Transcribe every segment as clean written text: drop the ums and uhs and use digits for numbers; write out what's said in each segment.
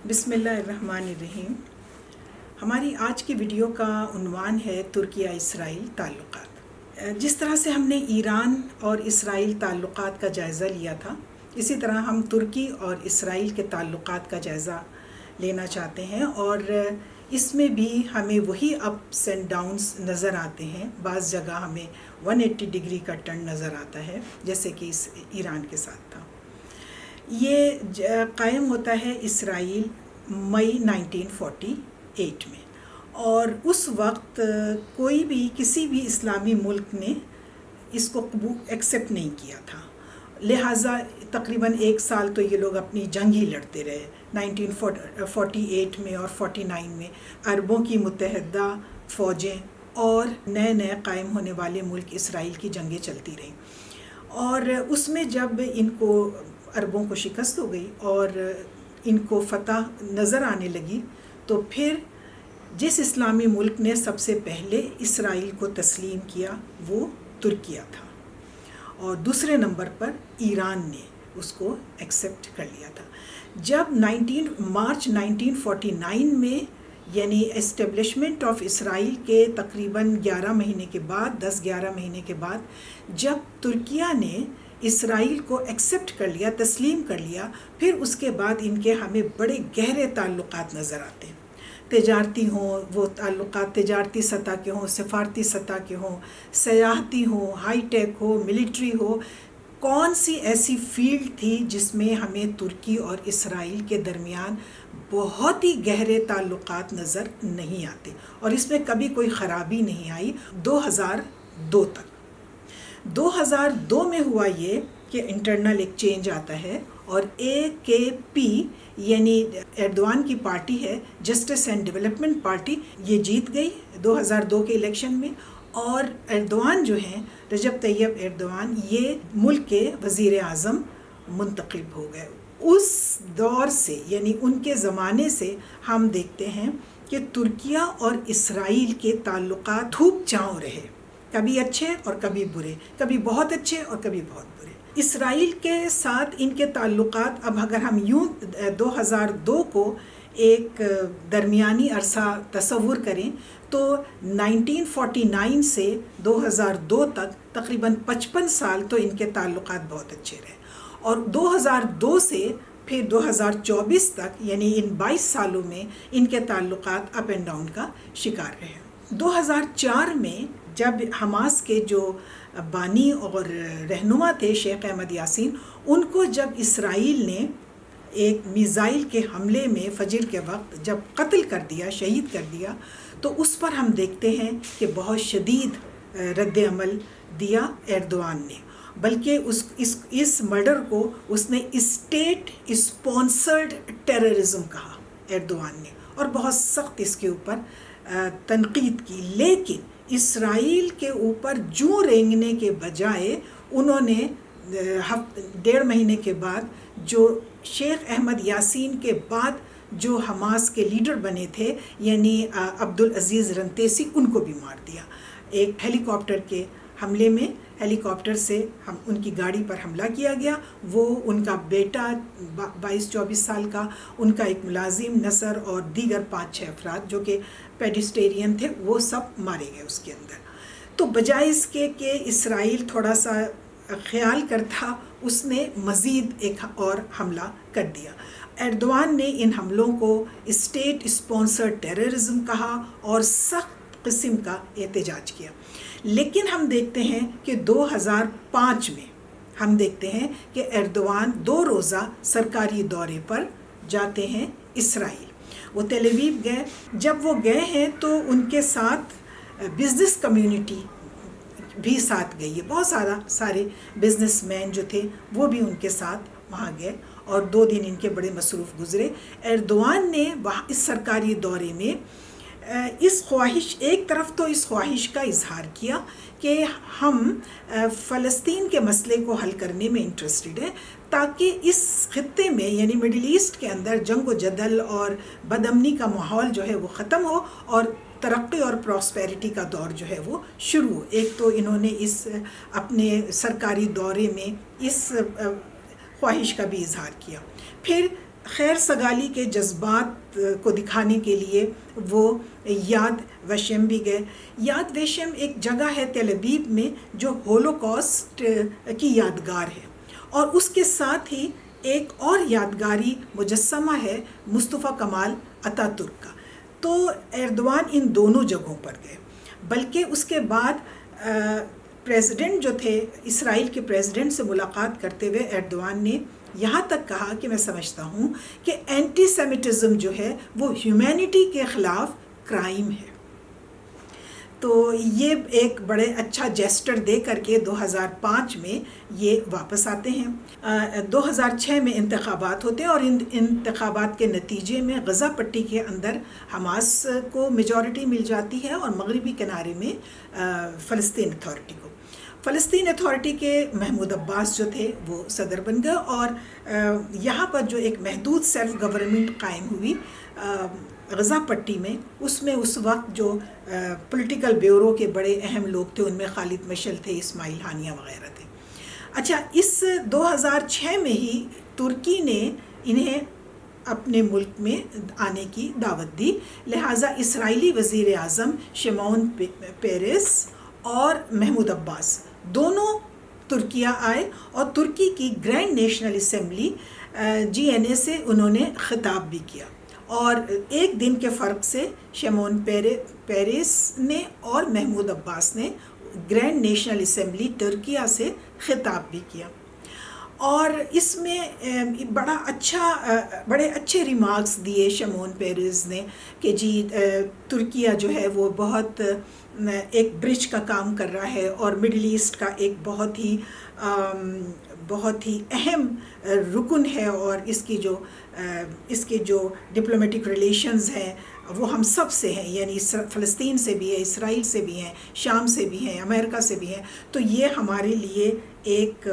بسم اللہ الرحمن الرحیم۔ ہماری آج کی ویڈیو کا عنوان ہے ترکیہ اسرائیل تعلقات۔ جس طرح سے ہم نے ایران اور اسرائیل تعلقات کا جائزہ لیا تھا، اسی طرح ہم ترکی اور اسرائیل کے تعلقات کا جائزہ لینا چاہتے ہیں، اور اس میں بھی ہمیں وہی اپس اینڈ ڈاؤنس نظر آتے ہیں۔ بعض جگہ ہمیں 180 ڈگری کا ٹرن نظر آتا ہے، جیسے کہ اس ایران کے ساتھ تھا۔ یہ قائم ہوتا ہے اسرائیل مئی 1948 میں، اور اس وقت کوئی بھی کسی بھی اسلامی ملک نے اس کو ایکسیپٹ نہیں کیا تھا، لہٰذا تقریباً 1 سال تو یہ لوگ اپنی جنگ ہی لڑتے رہے۔ 1948 میں اور 49 میں عربوں کی متحدہ فوجیں اور نئے قائم ہونے والے ملک اسرائیل کی جنگیں چلتی رہیں، اور اس میں جب ان کو عربوں کو شکست ہو گئی اور ان کو فتح نظر آنے لگی، تو پھر جس اسلامی ملک نے سب سے پہلے اسرائیل کو تسلیم کیا وہ ترکیہ تھا، اور دوسرے نمبر پر ایران نے اس کو ایکسیپٹ کر لیا تھا۔ جب مارچ 1949 میں، یعنی اسٹیبلشمنٹ آف اسرائیل کے تقریباً 11 مہینے کے بعد، 10-11 مہینے کے بعد جب ترکیہ نے اسرائیل کو ایکسیپٹ کر لیا، تسلیم کر لیا، پھر اس کے بعد ان کے ہمیں بڑے گہرے تعلقات نظر آتے ہیں۔ تجارتی ہوں، وہ تعلقات تجارتی سطح کے ہوں، سفارتی سطح کے ہوں، سیاحتی ہوں، ہائی ٹیک ہو، ملٹری ہو۔ کون سی ایسی فیلڈ تھی جس میں ہمیں ترکی اور اسرائیل کے درمیان بہت ہی گہرے تعلقات نظر نہیں آتے، اور اس میں کبھی کوئی خرابی نہیں آئی 2002 تک۔ 2002 میں ہوا یہ کہ انٹرنل ایک چینج آتا ہے، اور AKP یعنی ایردوان کی پارٹی ہے، جسٹس اینڈ ڈیولپمنٹ پارٹی، یہ جیت گئی 2002 کے الیکشن میں، اور ایردوان جو ہیں، رجب طیب ایردوان، یہ ملک کے وزیر اعظم منتخب ہو گئے۔ اس دور سے، یعنی ان کے زمانے سے ہم دیکھتے ہیں کہ ترکیہ اور اسرائیل کے تعلقات دھوپ چھاؤں رہے، کبھی اچھے اور کبھی برے، کبھی بہت اچھے اور کبھی بہت برے۔ اسرائیل کے ساتھ ان کے تعلقات، اب اگر ہم یوں 2002 کو ایک درمیانی عرصہ تصور کریں تو 1949 سے 2002 تک تقریباً 55 سال تو ان کے تعلقات بہت اچھے رہے، اور 2002 سے پھر 2024 تک، یعنی ان 22 سالوں میں ان کے تعلقات اپ اینڈ ڈاؤن کا شکار رہے۔ 2004 میں جب حماس کے جو بانی اور رہنما تھے شیخ احمد یاسین، ان کو جب اسرائیل نے ایک میزائل کے حملے میں فجر کے وقت جب قتل کر دیا، شہید کر دیا، تو اس پر ہم دیکھتے ہیں کہ بہت شدید رد عمل دیا ایردوان نے، بلکہ اس مرڈر کو اس نے اسٹیٹ اسپانسرڈ ٹیررزم کہا ایردوان نے، اور بہت سخت اس کے اوپر تنقید کی۔ لیکن اسرائیل کے اوپر جوں رینگنے کے بجائے انہوں نے 1.5 مہینے کے بعد جو شیخ احمد یاسین کے بعد جو حماس کے لیڈر بنے تھے، یعنی عبدالعزیز رنتیسی، ان کو بھی مار دیا ایک ہیلی کاپٹر کے حملے میں۔ ہیلی کاپٹر سے ان کی گاڑی پر حملہ کیا گیا، وہ ان کا بیٹا 22-24 سال کا، ان کا ایک ملازم نصر، اور دیگر 5-6 افراد جو کہ پیڈسٹیرین تھے، وہ سب مارے گئے اس کے اندر۔ تو بجائے اس کے کہ اسرائیل تھوڑا سا خیال کرتا، اس نے مزید ایک اور حملہ کر دیا۔ ایردوان نے ان حملوں کو اسٹیٹ اسپانسر ٹیررزم کہا اور سخت قسم کا احتجاج کیا۔ لیکن ہم دیکھتے ہیں کہ 2005 میں ہم دیکھتے ہیں کہ ایردوان 2 روزہ سرکاری دورے پر جاتے ہیں اسرائیل۔ وہ تل ابیب گئے۔ جب وہ گئے ہیں تو ان کے ساتھ بزنس کمیونٹی بھی ساتھ گئی ہے، بہت سارے بزنس مین جو تھے وہ بھی ان کے ساتھ وہاں گئے، اور 2 دن ان کے بڑے مصروف گزرے۔ ایردوان نے اس سرکاری دورے میں ایک طرف تو اس خواہش کا اظہار کیا کہ ہم فلسطین کے مسئلے کو حل کرنے میں انٹرسٹڈ ہیں، تاکہ اس خطے میں، یعنی مڈل ایسٹ کے اندر، جنگ و جدل اور بدامنی کا ماحول جو ہے وہ ختم ہو، اور ترقی اور پراسپیرٹی کا دور جو ہے وہ شروع ہو۔ ایک تو انہوں نے اس اپنے سرکاری دورے میں اس خواہش کا بھی اظہار کیا۔ پھر خیر سگالی کے جذبات کو دکھانے کے لیے وہ یاد وشم بھی گئے۔ یاد وشم ایک جگہ ہے تل ابیب میں جو ہولوکاسٹ کی یادگار ہے، اور اس کے ساتھ ہی ایک اور یادگاری مجسمہ ہے مصطفیٰ کمال اتا ترک کا۔ تو ایردوان ان دونوں جگہوں پر گئے، بلکہ اس کے بعد پریزیڈنٹ جو تھے، اسرائیل کے پریزیڈنٹ سے ملاقات کرتے ہوئے ایردوان نے یہاں تک کہا کہ میں سمجھتا ہوں کہ اینٹی سیمیٹزم جو ہے وہ ہیومینٹی کے خلاف کرائم ہے۔ تو یہ ایک بڑے اچھا جیسٹر دے کر کے 2005 میں یہ واپس آتے ہیں۔ 2006 میں انتخابات ہوتے ہیں، اور ان انتخابات کے نتیجے میں غزہ پٹی کے اندر حماس کو میجورٹی مل جاتی ہے، اور مغربی کنارے میں فلسطین اتھارٹی کو۔ فلسطین اتھارٹی کے محمود عباس جو تھے وہ صدر بن گئے، اور یہاں پر جو ایک محدود سیلف گورنمنٹ قائم ہوئی غزہ پٹی میں، اس میں اس وقت جو پولیٹیکل بیورو کے بڑے اہم لوگ تھے، ان میں خالد مشعل تھے، اسماعیل ہانیہ وغیرہ تھے۔ اچھا، اس 2006 میں ہی ترکی نے انہیں اپنے ملک میں آنے کی دعوت دی، لہٰذا اسرائیلی وزیر اعظم شمعون پیرس اور محمود عباس دونوں ترکیہ آئے، اور ترکی کی گرینڈ نیشنل اسمبلی GNA سے انہوں نے خطاب بھی کیا، اور ایک دن کے فرق سے شمعون پیرس نے اور محمود عباس نے گرینڈ نیشنل اسمبلی ترکیہ سے خطاب بھی کیا، اور اس میں بڑے اچھے ریمارکس دیے شمعون پیرس نے کہ جی ترکیہ جو ہے وہ بہت ایک برج کا کام کر رہا ہے، اور مڈل ایسٹ کا ایک بہت ہی اہم رکن ہے، اور اس کے جو ڈپلومیٹک ریلیشنز ہیں وہ ہم سب سے ہیں، یعنی فلسطین سے بھی ہے، اسرائیل سے بھی ہیں، شام سے بھی ہیں، امریکہ سے بھی ہیں، تو یہ ہمارے لیے ایک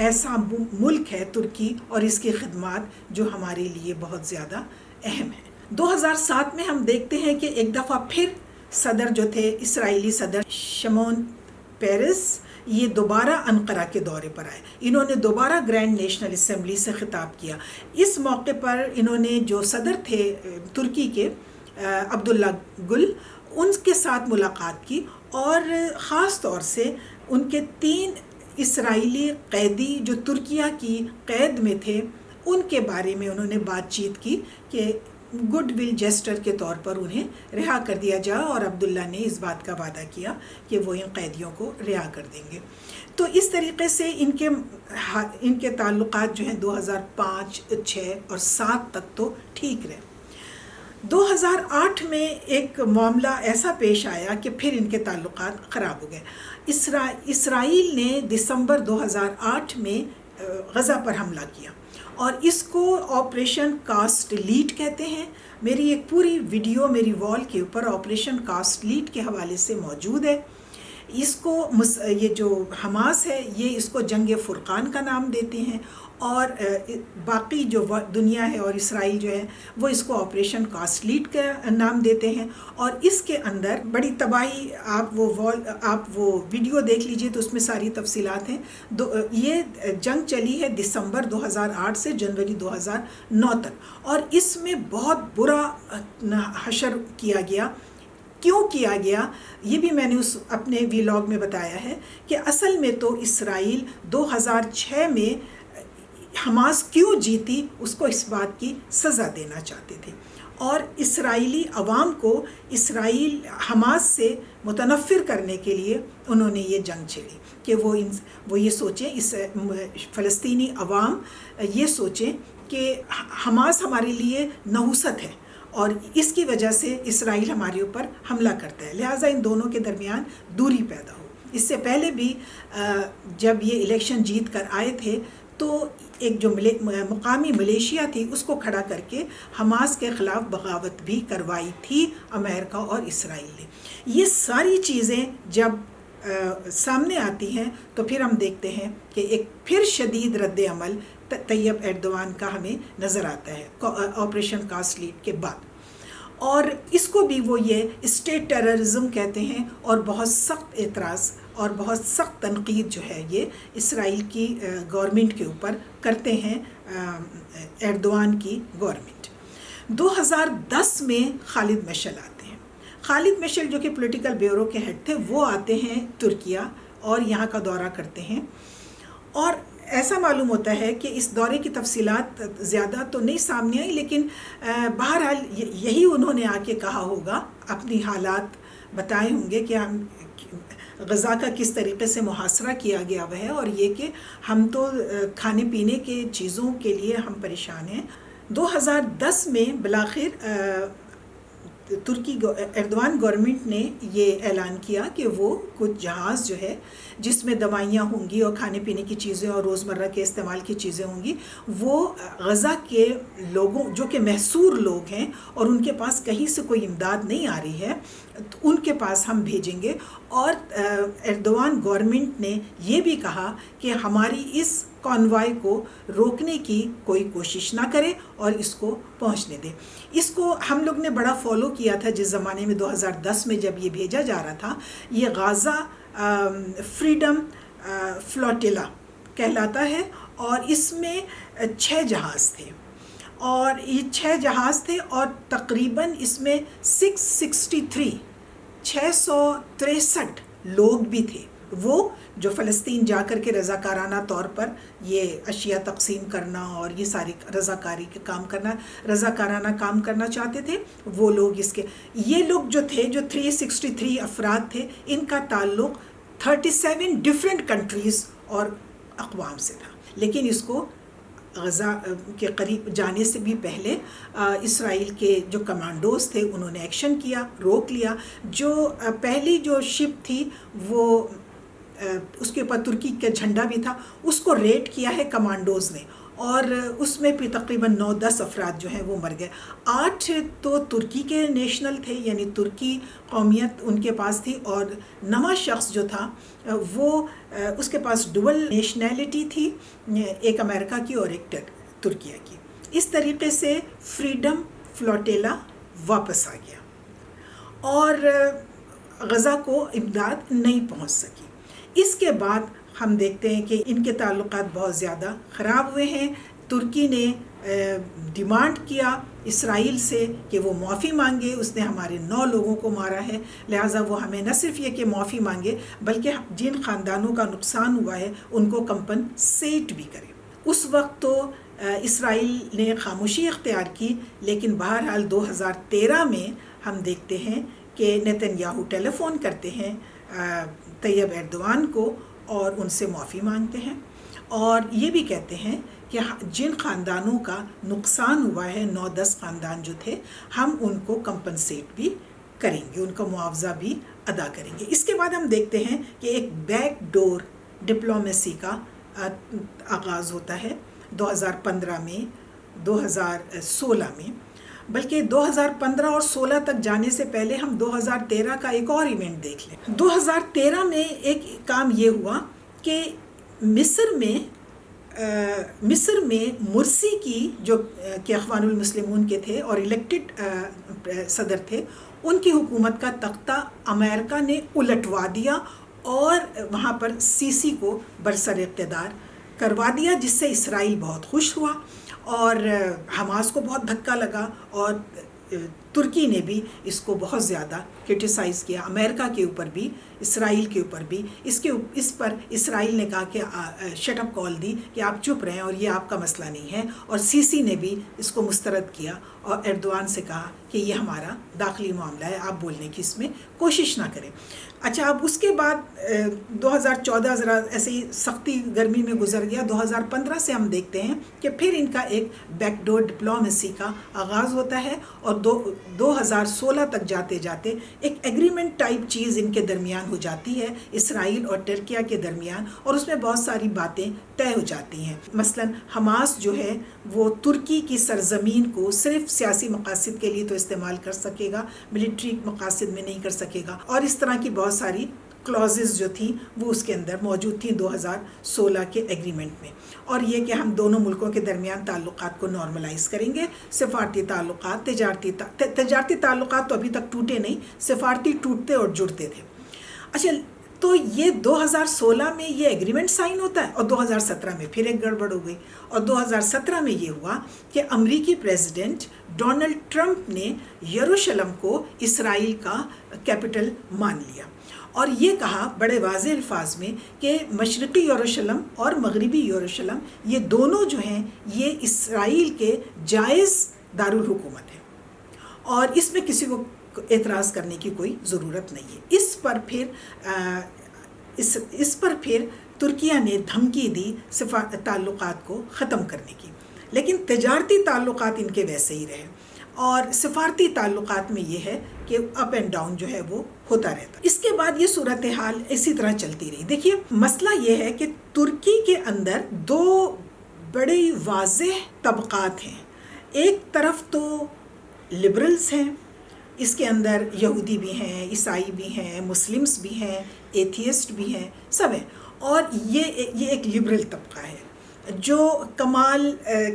ایسا ملک ہے ترکی، اور اس کی خدمات جو ہمارے لیے بہت زیادہ اہم ہے۔ 2007 میں ہم دیکھتے ہیں کہ ایک دفعہ پھر صدر جو تھے، اسرائیلی صدر شمعون پیرس، یہ دوبارہ انقرہ کے دورے پر آئے۔ انہوں نے دوبارہ گرینڈ نیشنل اسمبلی سے خطاب کیا۔ اس موقع پر انہوں نے جو صدر تھے ترکی کے عبداللہ گل، ان کے ساتھ ملاقات کی، اور خاص طور سے ان کے 3 اسرائیلی قیدی جو ترکیہ کی قید میں تھے، ان کے بارے میں انہوں نے بات چیت کی کہ گڈ ول جیسٹر کے طور پر انہیں رہا کر دیا جائے، اور عبداللہ نے اس بات کا وعدہ کیا کہ وہ ان قیدیوں کو رہا کر دیں گے۔ تو اس طریقے سے ان کے تعلقات جو ہیں 2005، 6 اور 7 تک تو ٹھیک رہے۔ 2008 میں ایک معاملہ ایسا پیش آیا کہ پھر ان کے تعلقات خراب ہو گئے۔ اسرائیل نے دسمبر 2008 میں غزہ پر حملہ کیا، اور اس کو آپریشن کاسٹ لیڈ کہتے ہیں۔ میری ایک پوری ویڈیو میری وال کے اوپر آپریشن کاسٹ لیڈ کے حوالے سے موجود ہے۔ اس کو یہ جو حماس ہے یہ اس کو جنگ فرقان کا نام دیتے ہیں، اور باقی جو دنیا ہے اور اسرائیل جو ہے وہ اس کو آپریشن کاسٹ لیڈ کا نام دیتے ہیں، اور اس کے اندر بڑی تباہی، آپ وہ ویڈیو دیکھ لیجئے تو اس میں ساری تفصیلات ہیں۔ یہ جنگ چلی ہے دسمبر 2008 سے جنوری 2009 تک، اور اس میں بہت برا حشر کیا گیا۔ کیوں کیا گیا یہ بھی میں نے اپنے ویلاگ میں بتایا ہے کہ اصل میں تو اسرائیل 2006 میں حماس کیوں جیتی اس کو اس بات کی سزا دینا چاہتے تھے، اور اسرائیلی عوام کو اسرائیل حماس سے متنفر کرنے کے لیے انہوں نے یہ جنگ چھیڑی کہ وہ یہ سوچیں، اس فلسطینی عوام یہ سوچیں کہ حماس ہمارے لیے نحوست ہے، اور اس کی وجہ سے اسرائیل ہمارے اوپر حملہ کرتا ہے، لہٰذا ان دونوں کے درمیان دوری پیدا ہو۔ اس سے پہلے بھی جب یہ الیکشن جیت کر آئے تھے تو ایک جو مقامی ملیشیا تھی اس کو کھڑا کر کے حماس کے خلاف بغاوت بھی کروائی تھی امریکہ اور اسرائیل نے۔ یہ ساری چیزیں جب سامنے آتی ہیں تو پھر ہم دیکھتے ہیں کہ ایک پھر شدید رد عمل طیب ایردوان کا ہمیں نظر آتا ہے آپریشن کاسٹ لیڈ کے بعد، اور اس کو بھی وہ یہ اسٹیٹ ٹیررزم کہتے ہیں، اور بہت سخت اعتراض اور بہت سخت تنقید جو ہے یہ اسرائیل کی گورنمنٹ کے اوپر کرتے ہیں ایردوان کی گورنمنٹ۔ 2010 میں خالد مشعل آتے ہیں۔ خالد مشعل جو کہ پولیٹیکل بیورو کے ہیڈ تھے، وہ آتے ہیں ترکیہ اور یہاں کا دورہ کرتے ہیں، اور ایسا معلوم ہوتا ہے کہ اس دورے کی تفصیلات زیادہ تو نہیں سامنے آئی، لیکن بہرحال یہی انہوں نے آ کے کہا ہوگا، اپنی حالات بتائے ہوں گے کہ ہم غزہ کا کس طریقے سے محاصرہ کیا گیا ہوا ہے، اور یہ کہ ہم تو کھانے پینے کے چیزوں کے لیے ہم پریشان ہیں۔ 2010 میں بالآخر ترکی ایردوان گورنمنٹ نے یہ اعلان کیا کہ وہ کچھ جہاز جو ہے جس میں دوائیاں ہوں گی اور کھانے پینے کی چیزیں اور روزمرہ کے استعمال کی چیزیں ہوں گی، وہ غزہ کے لوگوں جو کہ محصور لوگ ہیں اور ان کے پاس کہیں سے کوئی امداد نہیں آ رہی ہے، ان کے پاس ہم بھیجیں گے۔ اور ایردوان گورنمنٹ نے یہ بھی کہا کہ ہماری اس کانوائے کو روکنے کی کوئی کوشش نہ کرے اور اس کو پہنچنے دے۔ اس کو ہم لوگ نے بڑا فالو کیا تھا جس زمانے میں 2010 میں جب یہ بھیجا جا رہا تھا۔ یہ غازہ فریڈم فلوٹیلا کہلاتا ہے، اور اس میں 6 جہاز تھے، اور یہ 6 جہاز تھے، اور تقریباً اس میں 663 لوگ بھی تھے، وہ جو فلسطین جا کر کے رضاکارانہ طور پر یہ اشیاء تقسیم کرنا اور یہ ساری رضاکاری کے کام کرنا، رضاکارانہ کام کرنا چاہتے تھے، وہ لوگ اس کے یہ لوگ جو تھے، جو 363 افراد تھے، ان کا تعلق 37 ڈفرینٹ کنٹریز اور اقوام سے تھا۔ لیکن اس کو غزہ کے قریب جانے سے بھی پہلے اسرائیل کے جو کمانڈوز تھے انہوں نے ایکشن کیا، روک لیا۔ جو پہلی جو شپ تھی وہ اس کے اوپر ترکی کا جھنڈا بھی تھا، اس کو ریڈ کیا ہے کمانڈوز نے، اور اس میں بھی تقریباً 9-10 افراد جو ہیں وہ مر گئے۔ 8 تو ترکی کے نیشنل تھے، یعنی ترکی قومیت ان کے پاس تھی، اور 9واں شخص جو تھا وہ اس کے پاس ڈبل نیشنلٹی تھی، ایک امریکہ کی اور ایک ترکیہ کی۔ اس طریقے سے فریڈم فلوٹیلا واپس آ گیا اور غزہ کو امداد نہیں پہنچ سکی۔ اس کے بعد ہم دیکھتے ہیں کہ ان کے تعلقات بہت زیادہ خراب ہوئے ہیں۔ ترکی نے ڈیمانڈ کیا اسرائیل سے کہ وہ معافی مانگے، اس نے ہمارے 9 لوگوں کو مارا ہے، لہٰذا وہ ہمیں نہ صرف یہ کہ معافی مانگے بلکہ جن خاندانوں کا نقصان ہوا ہے ان کو کمپنسیٹ بھی کرے۔ اس وقت تو اسرائیل نے خاموشی اختیار کی، لیکن بہرحال 2013 میں ہم دیکھتے ہیں کہ نیتن یاہو ٹیلی فون کرتے ہیں طیب ایردوان کو اور ان سے معافی مانگتے ہیں، اور یہ بھی کہتے ہیں کہ جن خاندانوں کا نقصان ہوا ہے، 9-10 خاندان جو تھے، ہم ان کو کمپنسیٹ بھی کریں گے، ان کا معاوضہ بھی ادا کریں گے۔ اس کے بعد ہم دیکھتے ہیں کہ ایک بیک ڈور ڈپلومیسی کا آغاز ہوتا ہے 2015 میں، 2016 میں، بلکہ 2015 اور 16 تک جانے سے پہلے ہم 2013 کا ایک اور ایونٹ دیکھ لیں۔ 2013 میں ایک کام یہ ہوا کہ مصر میں مرسی کی جو کہ اخوان المسلمون کے تھے اور الیکٹڈ صدر تھے، ان کی حکومت کا تختہ امریکہ نے الٹوا دیا اور وہاں پر سیسی کو برسر اقتدار کروا دیا، جس سے اسرائیل بہت خوش ہوا اور حماس کو بہت دھکا لگا، اور ترکی نے بھی اس کو بہت زیادہ کرٹیسائز کیا، امریکہ کے اوپر بھی، اسرائیل کے اوپر بھی۔ اس پر اسرائیل نے کہا کہ شٹ اپ کال دی کہ آپ چپ رہیں اور یہ آپ کا مسئلہ نہیں ہے، اور سیسی نے بھی اس کو مسترد کیا اور ایردوان سے کہا کہ یہ ہمارا داخلی معاملہ ہے، آپ بولنے کی اس میں کوشش نہ کریں۔ اچھا، اب اس کے بعد 2014 ذرا ایسے ہی سختی گرمی میں گزر گیا۔ 2015 سے ہم دیکھتے ہیں کہ پھر ان کا ایک بیک ڈور ڈپلومیسی کا آغاز ہوتا ہے، اور 2016 تک جاتے جاتے ایک ایگریمنٹ ٹائپ چیز ان کے درمیان ہو جاتی ہے، اسرائیل اور ترکیہ کے درمیان، اور اس میں بہت ساری باتیں طے ہو جاتی ہیں۔ مثلا حماس جو ہے وہ ترکی کی سرزمین کو صرف سیاسی مقاصد کے لیے تو استعمال کر سکے گا، ملٹری مقاصد میں نہیں کر سکے گا، اور اس طرح کی بہت ساری کلازز جو تھیں وہ اس کے اندر موجود تھیں 2016 کے ایگریمنٹ میں، اور یہ کہ ہم دونوں ملکوں کے درمیان تعلقات کو نارملائز کریں گے، سفارتی تعلقات، تجارتی تعلقات تو ابھی تک ٹوٹے نہیں، سفارتی ٹوٹتے اور جڑتے تھے۔ اچھا، تو یہ 2016 میں یہ ایگریمنٹ سائن ہوتا ہے اور 2017 میں پھر ایک گڑبڑ ہو گئی، اور 2017 میں یہ ہوا کہ امریکی پریزیڈنٹ ڈونلڈ ٹرمپ نے یروشلم کو اسرائیل کا کیپٹل مان لیا، اور یہ کہا بڑے واضح الفاظ میں کہ مشرقی یروشلم اور مغربی یروشلم یہ دونوں جو ہیں یہ اسرائیل کے جائز دارالحکومت ہیں، اور اس میں کسی کو اعتراض کرنے کی کوئی ضرورت نہیں ہے۔ اس پر پھر ترکیہ نے دھمکی دی تعلقات کو ختم کرنے کی، لیکن تجارتی تعلقات ان کے ویسے ہی رہے، اور سفارتی تعلقات میں یہ ہے کہ اپ اینڈ ڈاؤن جو ہے وہ ہوتا رہتا۔ اس کے بعد یہ صورتحال اسی طرح چلتی رہی۔ دیکھیے مسئلہ یہ ہے کہ ترکی کے اندر دو بڑے واضح طبقات ہیں، ایک طرف تو لبرلز ہیں، اس کے اندر یہودی بھی ہیں، عیسائی بھی ہیں، مسلمز بھی ہیں، ایتھیسٹ بھی ہیں، سب ہیں، اور یہ ایک لبرل طبقہ ہے جو کمال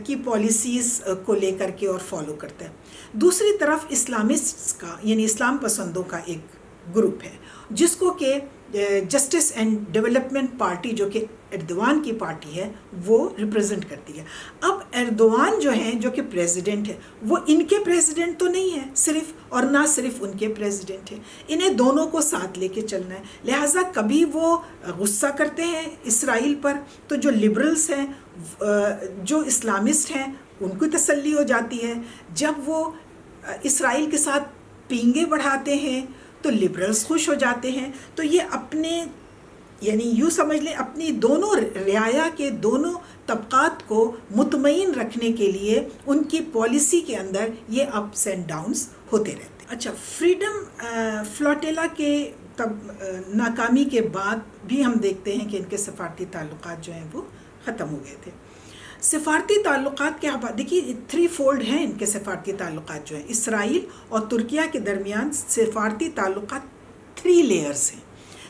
کی پالیسیز کو لے کر کے اور فالو کرتا ہے۔ دوسری طرف اسلامسٹس کا یعنی اسلام پسندوں کا ایک گروپ ہے جس کو کہ جسٹس اینڈ ڈیولپمنٹ پارٹی جو کہ ایردوان کی پارٹی ہے وہ ریپرزینٹ کرتی ہے۔ اب ایردوان جو ہیں جو کہ پریزیڈنٹ ہے وہ ان کے پریزیڈنٹ تو نہیں ہے صرف، اور نہ صرف ان کے پریزیڈنٹ ہیں، انہیں دونوں کو ساتھ لے کے چلنا ہے، لہٰذا کبھی وہ غصہ کرتے ہیں اسرائیل پر تو جو لبرلز ہیں جو اسلامسٹ ہیں ان کو تسلی ہو جاتی ہے، جب وہ اسرائیل کے ساتھ پینگے بڑھاتے ہیں تو لبرلز خوش ہو جاتے ہیں۔ تو یہ اپنے یعنی یوں سمجھ لیں اپنی دونوں رعایا کے دونوں طبقات کو مطمئن رکھنے کے لیے ان کی پالیسی کے اندر یہ اپس اینڈ ڈاؤنس ہوتے رہتے ہیں۔ اچھا، فریڈم فلوٹیلا کے ناکامی کے بعد بھی ہم دیکھتے ہیں کہ ان کے سفارتی تعلقات جو ہیں وہ ختم ہو گئے تھے۔ سفارتی تعلقات کے حوالے دیکھیے 3 فولڈ ہیں ان کے سفارتی تعلقات جو ہیں، اسرائیل اور ترکیہ کے درمیان سفارتی تعلقات 3 لیئرز ہیں۔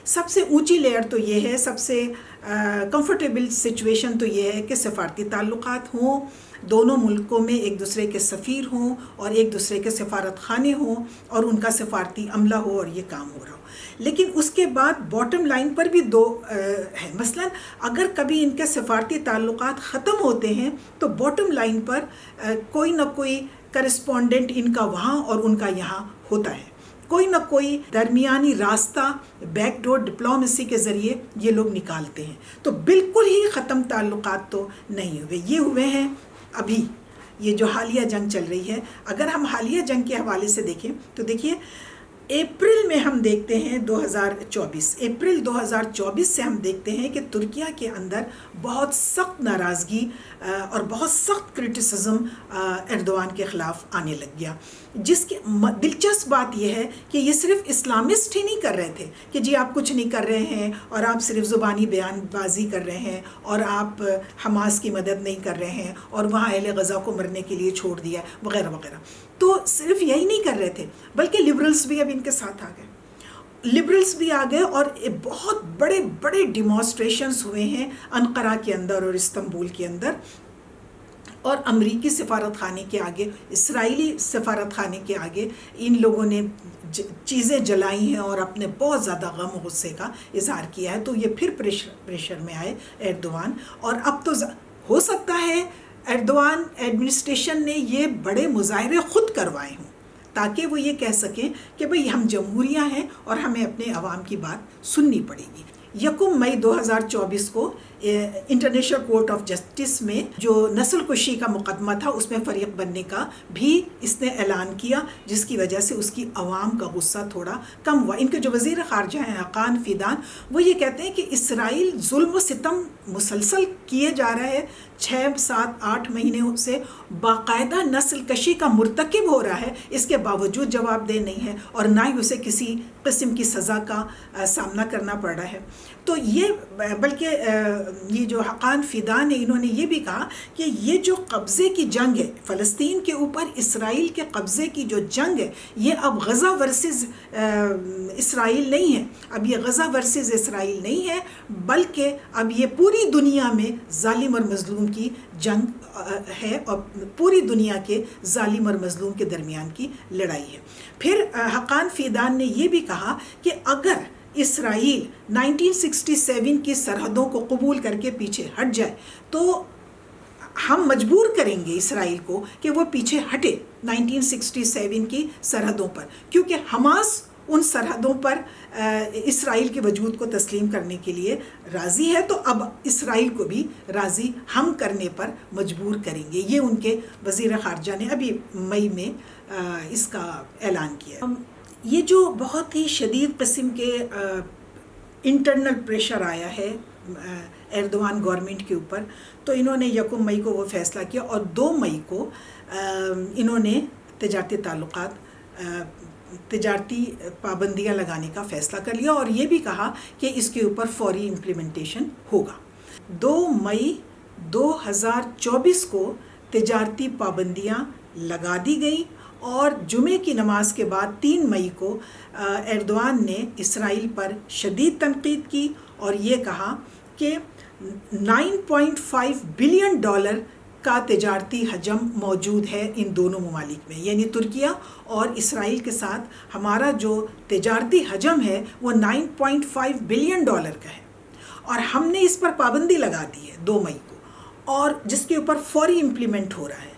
سب سے اونچی لیئر تو یہ ہے، سب سے کمفرٹیبل سچویشن تو یہ ہے کہ سفارتی تعلقات ہوں، دونوں ملکوں میں ایک دوسرے کے سفیر ہوں اور ایک دوسرے کے سفارت خانے ہوں اور ان کا سفارتی عملہ ہو اور یہ کام ہو رہا ہو۔ لیکن اس کے بعد باٹم لائن پر بھی 2 ہیں، مثلا اگر کبھی ان کے سفارتی تعلقات ختم ہوتے ہیں تو باٹم لائن پر کوئی نہ کوئی کرسپونڈنٹ ان کا وہاں اور ان کا یہاں ہوتا ہے، کوئی نہ کوئی درمیانی راستہ بیک ڈور ڈپلومیسی کے ذریعے یہ لوگ نکالتے ہیں۔ تو بالکل ہی ختم تعلقات تو نہیں ہوئے، یہ ہوئے ہیں ابھی یہ جو حالیہ جنگ چل رہی ہے۔ اگر ہم حالیہ جنگ کے حوالے سے دیکھیں تو دیکھیے اپریل میں ہم دیکھتے ہیں 2024 اپریل 2024 سے ہم دیکھتے ہیں کہ ترکیہ کے اندر بہت سخت ناراضگی اور بہت سخت کرٹیسزم ایردوان کے خلاف آنے لگ گیا، جس کی دلچسپ بات یہ ہے کہ یہ صرف اسلامسٹ ہی نہیں کر رہے تھے کہ جی آپ کچھ نہیں کر رہے ہیں اور آپ صرف زبانی بیان بازی کر رہے ہیں اور آپ حماس کی مدد نہیں کر رہے ہیں اور وہاں اہل غزہ کو مرنے کے لیے چھوڑ دیا وغیرہ وغیرہ، تو صرف یہی نہیں کر رہے تھے بلکہ لبرلز بھی اب ان کے ساتھ آ گئے، لبرلز بھی آ گئے اور بہت بڑے بڑے ڈیمانسٹریشنز ہوئے ہیں انقرہ کے اندر اور استنبول کے اندر، اور امریکی سفارت خانے کے آگے، اسرائیلی سفارت خانے کے آگے ان لوگوں نے چیزیں جلائی ہیں اور اپنے بہت زیادہ غم و غصے کا اظہار کیا ہے۔ تو یہ پھر پریشر میں آئے ایردوان، اور اب تو ہو سکتا ہے ایردوان ایڈمنسٹریشن نے یہ بڑے مظاہرے خود کروائے ہوں تاکہ وہ یہ کہہ سکیں کہ بھئی ہم جمہوریہ ہیں اور ہمیں اپنے عوام کی بات سننی پڑے گی۔ 1 مئی 2024 کو انٹرنیشنل کورٹ آف جسٹس میں جو نسل کشی کا مقدمہ تھا اس میں فریق بننے کا بھی اس نے اعلان کیا، جس کی وجہ سے اس کی عوام کا غصہ تھوڑا کم ہوا۔ ان کے جو وزیر خارجہ ہیں حقان فیدان، وہ یہ کہتے ہیں کہ اسرائیل ظلم و ستم مسلسل کیے جا رہا ہے، 6 7 8 مہینے سے باقاعدہ نسل کشی کا مرتکب ہو رہا ہے، اس کے باوجود جواب دہ نہیں ہے اور نہ ہی اسے کسی قسم کی سزا کا سامنا کرنا پڑ رہا ہے۔ تو یہ بلکہ یہ جو حقان فیدان ہے انہوں نے یہ بھی کہا کہ یہ جو قبضے کی جنگ ہے، فلسطین کے اوپر اسرائیل کے قبضے کی جو جنگ ہے، یہ اب غزہ ورسز اسرائیل نہیں ہے، اب یہ غزہ ورسز اسرائیل نہیں ہے، بلکہ اب یہ پوری دنیا میں ظالم اور مظلوم کی جنگ ہے اور پوری دنیا کے ظالم اور مظلوم کے درمیان کی لڑائی ہے۔ پھر حقان فیدان نے یہ بھی کہا کہ اگر اسرائیل 1967 کی سرحدوں کو قبول کر کے پیچھے ہٹ جائے تو ہم مجبور کریں گے اسرائیل کو کہ وہ پیچھے ہٹے 1967 کی سرحدوں پر، کیونکہ حماس ان سرحدوں پر اسرائیل کے وجود کو تسلیم کرنے کے لیے راضی ہے، تو اب اسرائیل کو بھی راضی ہم کرنے پر مجبور کریں گے۔ یہ ان کے وزیر خارجہ نے ابھی مئی میں اس کا اعلان کیا۔ یہ جو بہت ہی شدید قسم کے انٹرنل پریشر آیا ہے ایردوان گورنمنٹ کے اوپر، تو انہوں نے 1 مئی کو وہ فیصلہ کیا اور 2 مئی کو انہوں نے تجارتی پابندیاں لگانے کا فیصلہ کر لیا اور یہ بھی کہا کہ اس کے اوپر فوری امپلیمنٹیشن ہوگا۔ 2 مئی 2024 کو تجارتی پابندیاں لگا دی گئی اور جمعے کی نماز کے بعد 3 مئی کو ایردوان نے اسرائیل پر شدید تنقید کی اور یہ کہا کہ $9.5 بلین کا تجارتی حجم موجود ہے ان دونوں ممالک میں، یعنی ترکیہ اور اسرائیل کے ساتھ ہمارا جو تجارتی حجم ہے وہ $9.5 بلین کا ہے، اور ہم نے اس پر پابندی لگا دی ہے 2 مئی کو، اور جس کے اوپر فوری امپلیمنٹ ہو رہا ہے۔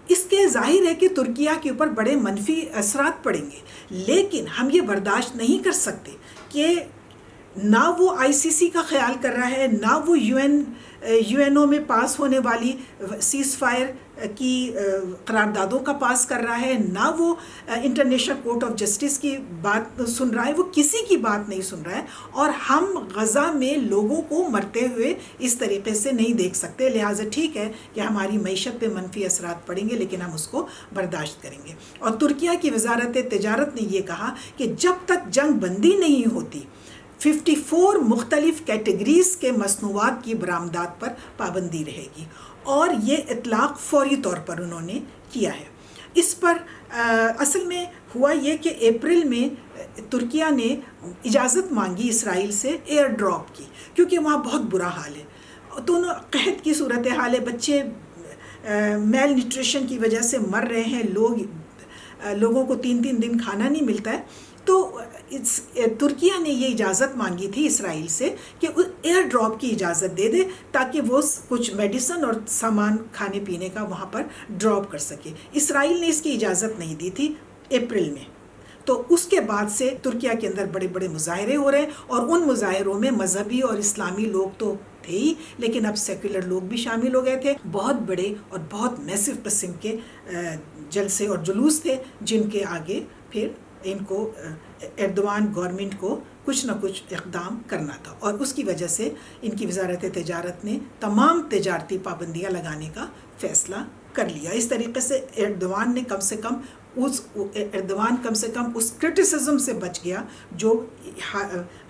اس کے ظاہر ہے کہ ترکیہ کے اوپر بڑے منفی اثرات پڑیں گے، لیکن ہم یہ برداشت نہیں کر سکتے کہ نہ وہ ICC کا خیال کر رہا ہے، نہ وہ UN میں پاس ہونے والی سیز فائر کی قراردادوں کا پاس کر رہا ہے، نہ وہ انٹرنیشنل کورٹ آف جسٹس کی بات سن رہا ہے، وہ کسی کی بات نہیں سن رہا ہے، اور ہم غزہ میں لوگوں کو مرتے ہوئے اس طریقے سے نہیں دیکھ سکتے۔ لہٰذا ٹھیک ہے کہ ہماری معیشت پہ منفی اثرات پڑیں گے، لیکن ہم اس کو برداشت کریں گے۔ اور ترکیہ کی وزارت تجارت نے یہ کہا کہ جب تک جنگ بندی نہیں ہوتی 54 مختلف کیٹیگریز کے مصنوعات کی برآمدات پر پابندی رہے گی، اور یہ اطلاق فوری طور پر انہوں نے کیا ہے۔ اس پر اصل میں ہوا یہ کہ اپریل میں ترکیہ نے اجازت مانگی اسرائیل سے ایئر ڈراپ کی، کیونکہ وہاں بہت برا حال ہے، دونوں قحط کی صورتحال ہے، بچے میل نیوٹریشن کی وجہ سے مر رہے ہیں، لوگوں کو 3 دن کھانا نہیں ملتا ہے۔ تو ترکیہ نے یہ اجازت مانگی تھی اسرائیل سے کہ ایئر ڈراپ کی اجازت دے دے تاکہ وہ کچھ میڈیسن اور سامان کھانے پینے کا وہاں پر ڈراپ کر سکے۔ اسرائیل نے اس کی اجازت نہیں دی تھی اپریل میں، تو اس کے بعد سے ترکیہ کے اندر بڑے بڑے مظاہرے ہو رہے ہیں، اور ان مظاہروں میں مذہبی اور اسلامی لوگ تو تھے ہی، لیکن اب سیکولر لوگ بھی شامل ہو گئے تھے۔ بہت بڑے اور بہت میسو قسم کے جلسے اور جلوس تھے جن کے آگے پھر ان کو ایردوان گورنمنٹ کو کچھ نہ کچھ اقدام کرنا تھا، اور اس کی وجہ سے ان کی وزارت تجارت نے تمام تجارتی پابندیاں لگانے کا فیصلہ کر لیا۔ اس طریقے سے ایردوان کم سے کم اس کرٹیسزم سے بچ گیا جو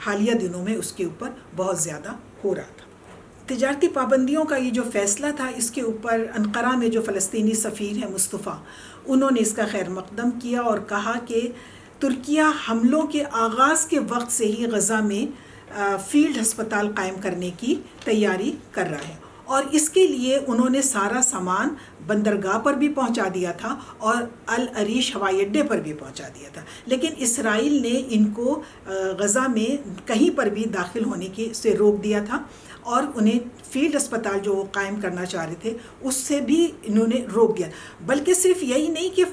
حالیہ دنوں میں اس کے اوپر بہت زیادہ ہو رہا تھا۔ تجارتی پابندیوں کا یہ جو فیصلہ تھا، اس کے اوپر انقرہ میں جو فلسطینی سفیر ہیں مصطفیٰ، انہوں نے اس کا خیر مقدم کیا اور کہا کہ ترکیہ حملوں کے آغاز کے وقت سے ہی غزہ میں فیلڈ ہسپتال قائم کرنے کی تیاری کر رہا ہے، اور اس کے لیے انہوں نے سارا سامان بندرگاہ پر بھی پہنچا دیا تھا اور العریش ہوائی اڈے پر بھی پہنچا دیا تھا، لیکن اسرائیل نے ان کو غزہ میں کہیں پر بھی داخل ہونے سے روک دیا تھا، اور انہیں فیلڈ اسپتال جو وہ قائم کرنا چاہ رہے تھے اس سے بھی انہوں نے روک دیا۔ بلکہ صرف یہی نہیں کہ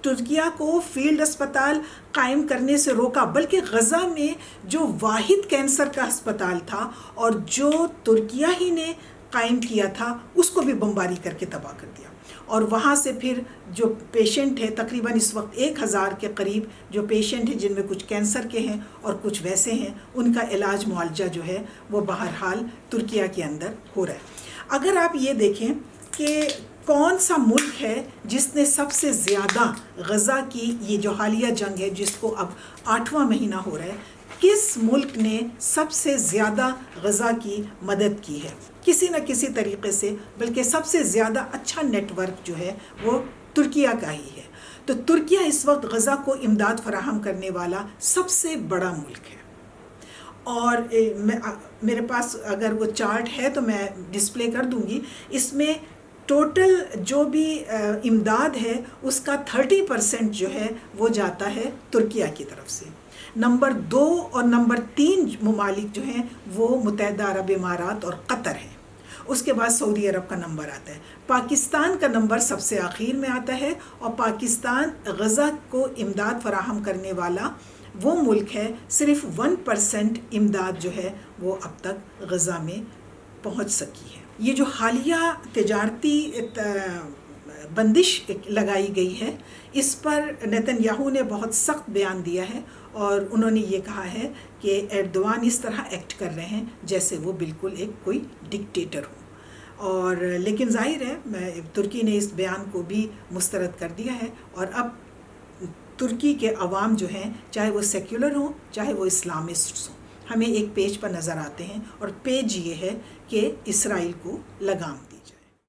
ترکیہ کو فیلڈ اسپتال قائم کرنے سے روکا، بلکہ غزہ میں جو واحد کینسر کا ہسپتال تھا اور جو ترکیہ ہی نے قائم کیا تھا اس کو بھی بمباری کر کے تباہ کر دیا، اور وہاں سے پھر جو پیشنٹ ہیں تقریباً اس وقت 1000 کے قریب جو پیشنٹ ہیں جن میں کچھ کینسر کے ہیں اور کچھ ویسے ہیں، ان کا علاج معالجہ جو ہے وہ بہرحال ترکیہ کے اندر ہو رہا ہے۔ اگر آپ یہ دیکھیں کہ کون سا ملک ہے جس نے سب سے زیادہ غزہ کی یہ جو حالیہ جنگ ہے جس کو اب 8واں مہینہ ہو رہا ہے، کس ملک نے سب سے زیادہ غزہ کی مدد کی ہے؟ کسی نہ کسی طریقے سے، بلکہ سب سے زیادہ اچھا نیٹ ورک جو ہے وہ ترکیہ کا ہی ہے۔ تو ترکیہ اس وقت غزہ کو امداد فراہم کرنے والا سب سے بڑا ملک ہے، اور میرے پاس اگر وہ چارٹ ہے تو میں ڈسپلے کر دوں گی۔ اس میں ٹوٹل جو بھی امداد ہے اس کا 30% جو ہے وہ جاتا ہے ترکیہ کی طرف سے. نمبر 2 اور نمبر 3 ممالک جو ہیں وہ متحدہ عرب امارات اور قطر ہیں. اس کے بعد سعودی عرب کا نمبر آتا ہے. پاکستان کا نمبر سب سے آخر میں آتا ہے، اور پاکستان غزہ کو امداد فراہم کرنے والا وہ ملک ہے. صرف 1% امداد جو ہے وہ اب تک غزہ میں پہنچ سکی ہے. یہ جو حالیہ تجارتی بندش لگائی گئی ہے، اس پر نیتن یاہو نے بہت سخت بیان دیا ہے، اور انہوں نے یہ کہا ہے کہ ایردوان اس طرح ایکٹ کر رہے ہیں جیسے وہ بالکل ایک کوئی ڈکٹیٹر ہو. اور لیکن ظاہر ہے ترکی نے اس بیان کو بھی مسترد کر دیا ہے، اور اب ترکی کے عوام جو ہیں، چاہے وہ سیکولر ہوں چاہے وہ اسلامسٹس ہوں، ہمیں ایک پیج پر نظر آتے ہیں، اور پیج یہ ہے کہ اسرائیل کو لگام